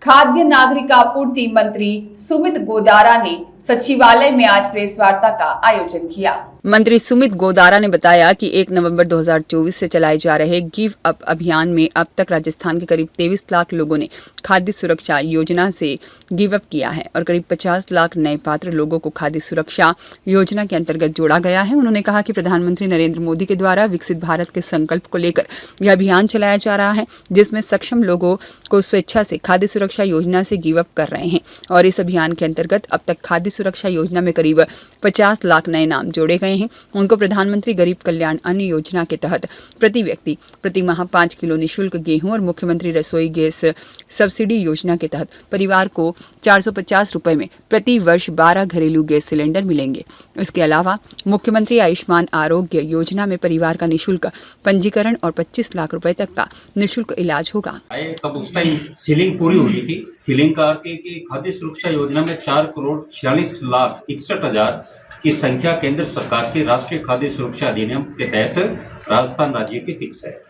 खाद्य नागरिक आपूर्ति मंत्री सुमित गोदारा ने सचिवालय में आज प्रेस वार्ता का आयोजन किया। मंत्री सुमित गोदारा ने बताया कि 1 नवंबर 2024 से चलाए जा रहे गिव अप अभियान में अब तक राजस्थान के करीब 23 लाख लोगों ने खाद्य सुरक्षा योजना से गिव अप किया है और करीब 50 लाख नए पात्र लोगों को खाद्य सुरक्षा योजना के अंतर्गत जोड़ा गया है। उन्होंने कहा कि प्रधानमंत्री नरेंद्र मोदी के द्वारा विकसित भारत के संकल्प को लेकर यह अभियान चलाया जा रहा है, जिसमें सक्षम लोगों को स्वेच्छा से खाद्य सुरक्षा योजना से गिव अप कर रहे हैं और इस अभियान के अंतर्गत अब तक खाद्य सुरक्षा योजना में करीब 50 लाख नए नाम जोड़े गए हैं। उनको प्रधानमंत्री गरीब कल्याण अन्न योजना के तहत प्रति व्यक्ति प्रति माह 5 किलो निःशुल्क गेहूं और मुख्यमंत्री रसोई गैस सब्सिडी योजना के तहत परिवार को 450 रुपए में प्रति वर्ष 12 घरेलू गैस सिलेंडर मिलेंगे। इसके अलावा मुख्यमंत्री आयुष्मान आरोग्य योजना में परिवार का निःशुल्क पंजीकरण और 25 लाख रुपए तक का निःशुल्क इलाज होगा। तब उस टाइम सीलिंग पूरी हुई थी। सीलिंग का अर्थ है कि खाद्य सुरक्षा योजना में 4,46,61,000 की संख्या केंद्र सरकार की राष्ट्रीय खाद्य सुरक्षा अधिनियम के तहत राजस्थान राज्य की फिक्स है।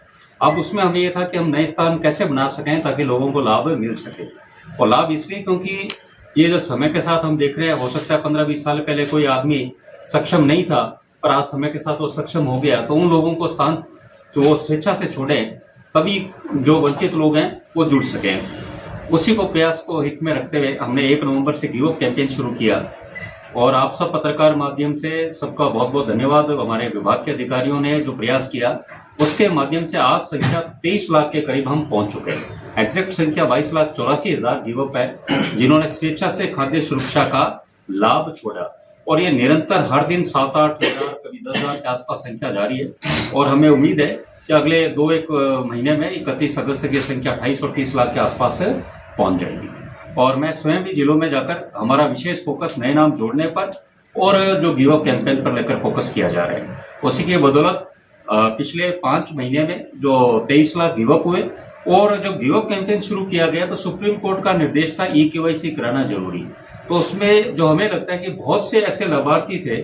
अब उसमें हमें यह था कि हम नए स्थान कैसे बना सकें ताकि लोगों को लाभ मिल सके, और लाभ इसलिए क्योंकि ये जो समय के साथ हम देख रहे हैं, हो सकता है 15-20 साल पहले कोई आदमी सक्षम नहीं था, पर आज समय के साथ वो सक्षम हो गया, तो उन लोगों को स्थान जो वो स्वेच्छा से छोड़े, तभी जो वंचित लोग हैं वो जुड़ सके। उसी को प्रयास को हित में रखते हुए हमने 1 नवंबर से गिव अप कैंपेन शुरू किया, और आप सब पत्रकार माध्यम से सबका बहुत बहुत धन्यवाद। हमारे विभाग के अधिकारियों ने जो प्रयास किया उसके माध्यम से आज संख्या 23 लाख के करीब हम पहुंच चुके हैं। एग्जैक्ट संख्या 22,84,000 गिव अप है जिन्होंने स्वेच्छा से खाद्य सुरक्षा का लाभ छोड़ा, और ये निरंतर हर दिन 7-8 हजार कभी 10,000 के आसपास संख्या जारी है, और हमें उम्मीद है कि अगले 2-1 महीने में 31 अगस्त की संख्या 28 और 30 लाख के आसपास पहुंच जाएगी। और मैं स्वयं भी जिलों में जाकर हमारा विशेष फोकस नए नाम जोड़ने पर और जो गिव अप कैंपेन पर लेकर फोकस किया जा रहा है। उसी की बदौलत पिछले 5 महीने में जो 23 लाख गिव अप हुए, और जब गिव अप कैंपेन शुरू किया गया तो सुप्रीम कोर्ट का निर्देश था EKYC कराना जरूरी। तो उसमें जो हमें लगता है कि बहुत से ऐसे लाभार्थी थे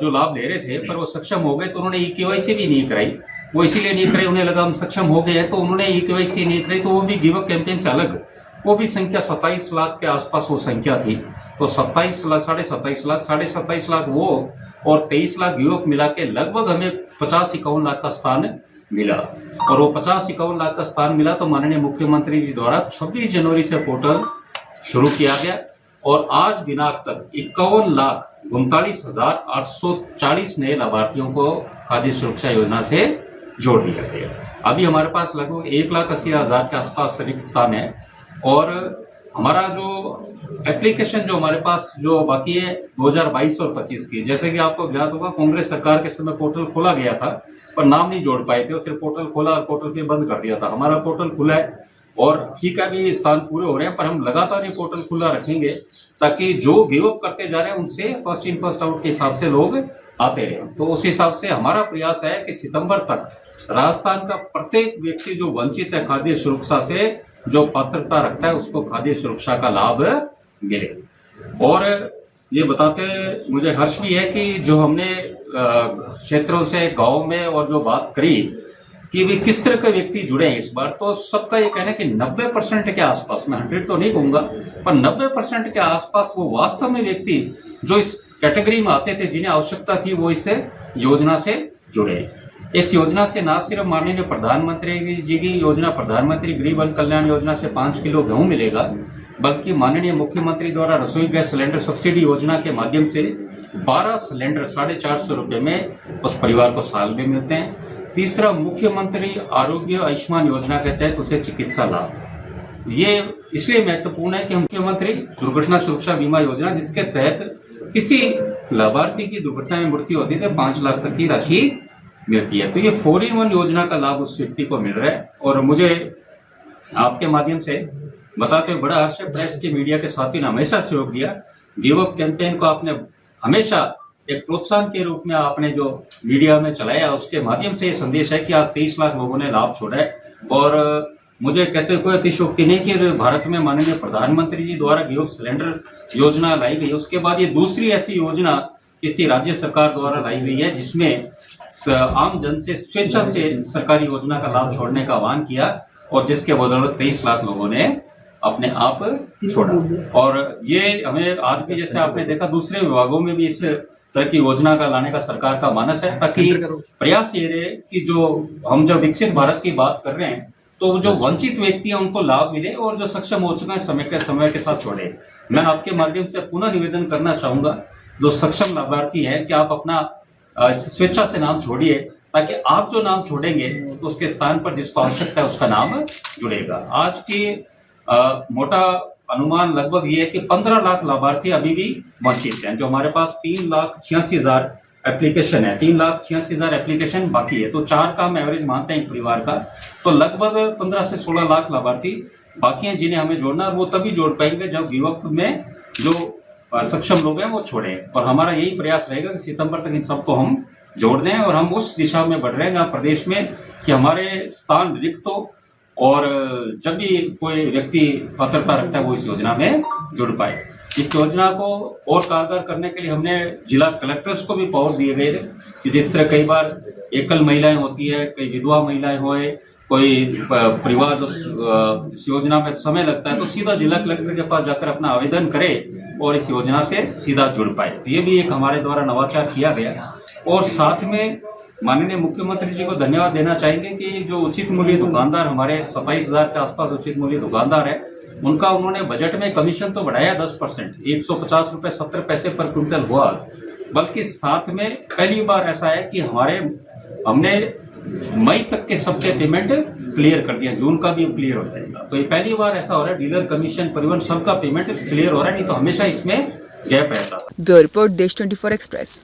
जो लाभ ले रहे थे, पर वो सक्षम हो गए तो उन्होंने EKYC भी नहीं कराई। वो इसीलिए नहीं कराई, उन्हें लगा हम सक्षम हो गए हैं, तो उन्होंने EKYC नहीं कराई, तो वो भी गिव अप कैंपेन से अलग, वो भी संख्या 27 लाख के आसपास वो संख्या थी। तो 27 लाख, 27.5 लाख वो और 23 लाख गिव अप मिला के लगभग हमें 50-51 लाख का स्थान मिला, और वो 50-51 लाख का स्थान मिला तो माननीय मुख्यमंत्री जी द्वारा 26 जनवरी से पोर्टल शुरू किया गया, और आज दिनांक तक 51,39,840 नए लाभार्थियों को खाद्य सुरक्षा योजना से जोड़ दिया गया। अभी हमारे पास लगभग 1,80,000 के आसपास रिक्त स्थान है, और हमारा जो एप्लीकेशन जो हमारे पास जो बाकी है 2022 और 25 की, जैसे कि आपको ज्ञात होगा कांग्रेस सरकार के समय पोर्टल खोला गया था, पर नाम नहीं जोड़ पाए थे, और सिर्फ पोर्टल खोला और पोर्टल फिर बंद कर दिया था। हमारा पोर्टल खुला है, और ठीक है अभी स्थान पूरे हो रहे हैं, पर हम लगातार ये पोर्टल खुला रखेंगे ताकि जो गिव अप करते जा रहे हैं उनसे फर्स्ट इन फर्स्ट आउट के हिसाब से लोग आते रहे। तो उस हिसाब से हमारा प्रयास है कि सितंबर तक राजस्थान का प्रत्येक व्यक्ति जो वंचित है खाद्य सुरक्षा से, जो पात्रता रखता है, उसको खाद्य सुरक्षा का लाभ मिले। और ये बताते मुझे हर्ष भी है कि जो हमने क्षेत्रों से गांव में और जो बात करी कि भी किस तरह के व्यक्ति जुड़े हैं इस बार, तो सबका ये कहना है कि 90% के आसपास, मैं 100 तो नहीं कहूंगा, पर 90% के आसपास वो वास्तव में व्यक्ति जो इस कैटेगरी में आते थे, जिन्हें आवश्यकता थी, वो इस योजना से जुड़े। इस योजना से न सिर्फ माननीय प्रधानमंत्री जी की योजना प्रधानमंत्री गरीब अन्न कल्याण योजना से 5 किलो गेहूं मिलेगा, बल्कि माननीय मुख्यमंत्री द्वारा रसोई गैस सिलेंडर सब्सिडी योजना के माध्यम से 12 सिलेंडर 450 रुपए में उस परिवार को साल में मिलते हैं। तीसरा, मुख्यमंत्री आरोग्य आयुष्मान योजना के तहत उसे चिकित्सा लाभ। ये इसलिए महत्वपूर्ण है कि मुख्यमंत्री दुर्घटना सुरक्षा बीमा योजना, जिसके तहत किसी लाभार्थी की दुर्घटना में मृत्यु होती है तो 5 लाख तक की राशि मिलती है। तो ये 4-in-1 योजना का लाभ उस व्यक्ति को मिल रहा है, और मुझे आपके माध्यम से बताते हुए बड़ा हर्ष है, प्रेस की मीडिया के साथियों ने हमेशा सहयोग दिया। गिव अप कैंपेन को आपने हमेशा एक प्रोत्साहन के रूप में आपने जो मीडिया में चलाया, उसके माध्यम से ये संदेश है कि आज 23 लाख लोगों ने लाभ छोड़ा है। और मुझे कहते कोई अतिशयोक्ति नहीं कि भारत में माननीय प्रधानमंत्री जी द्वारा गिव अप सिलेंडर योजना लाई गई, उसके बाद ये दूसरी ऐसी योजना किसी राज्य सरकार द्वारा लाई गई है जिसमें आम जन से स्वेच्छा से सरकारी योजना का लाभ छोड़ने का आह्वान किया, और जिसके बदौलत 23 लाख लोगों ने अपने आप छोड़ा। और ये हमें आज भी, जैसे आपने देखा, दूसरे विभागों में भी इस तरह की योजना का लाने का सरकार का मानस है, ताकि प्रयास ये रहे कि जो हम जब विकसित भारत की बात कर रहे हैं तो जो वंचित व्यक्ति हैं उनको लाभ मिले, और जो सक्षम हो चुके हैं समय के साथ छोड़े। मैं आपके माध्यम से पुनः निवेदन करना चाहूंगा, जो सक्षम लाभार्थी हैं, कि आप अपना स्वेच्छा से नाम छोड़िए, ताकि आप जो नाम छोड़ेंगे तो उसके स्थान पर जिसको आवश्यकता है उसका नाम जुड़ेगा। आज की मोटा अनुमान लगभग ये है कि 15 लाख लाभार्थी अभी भी वंचित हैं। जो हमारे पास 3,86,000 एप्लीकेशन है, 3,86,000 एप्लीकेशन बाकी है, तो 4 का हम एवरेज मानते हैं एक परिवार का, तो लगभग 15 से 16 लाख लाभार्थी बाकी हैं जिन्हें हमें जोड़ना, और वो तभी जोड़ पाएंगे जब गिव अप में जो सक्षम लोग हैं वो छोड़ें। और हमारा यही प्रयास रहेगा कि सितंबर तक इन सबको हम जोड़ दें, और हम उस दिशा में बढ़ रहे हैं जहाँ प्रदेश में कि हमारे स्थान रिक्त हो, और जब भी कोई व्यक्ति पात्रता रखता है वो इस योजना में जुड़ पाए। इस योजना को और कारगर करने के लिए हमने जिला कलेक्टर्स को भी पावर दिए गए कि जिस तरह कई बार एकल महिलाएं होती है, कई विधवा महिलाएं होए, कोई परिवार जो इस योजना में समय लगता है, तो सीधा जिला कलेक्टर के पास जाकर अपना आवेदन करे और इस योजना से सीधा जुड़ पाए। तो ये भी एक हमारे द्वारा नवाचार किया गया। और साथ में माननीय मुख्यमंत्री जी को धन्यवाद देना चाहेंगे कि जो उचित मूल्य दुकानदार, हमारे 27,000 के आसपास उचित मूल्य दुकानदार है, उनका उन्होंने बजट में कमीशन तो बढ़ाया 10%, 150 रुपए 70 पैसे पर क्विंटल हुआ, बल्कि साथ में पहली बार ऐसा है कि हमने मई तक के सबके पेमेंट क्लियर कर दिया, जून का भी क्लियर हो जाएगा। तो ये पहली बार ऐसा हो रहा है, डीलर कमीशन परिवहन सबका पेमेंट क्लियर हो रहा है, नहीं तो हमेशा इसमें गैप रहता। ब्यूरो रिपोर्ट, देश 24 एक्सप्रेस।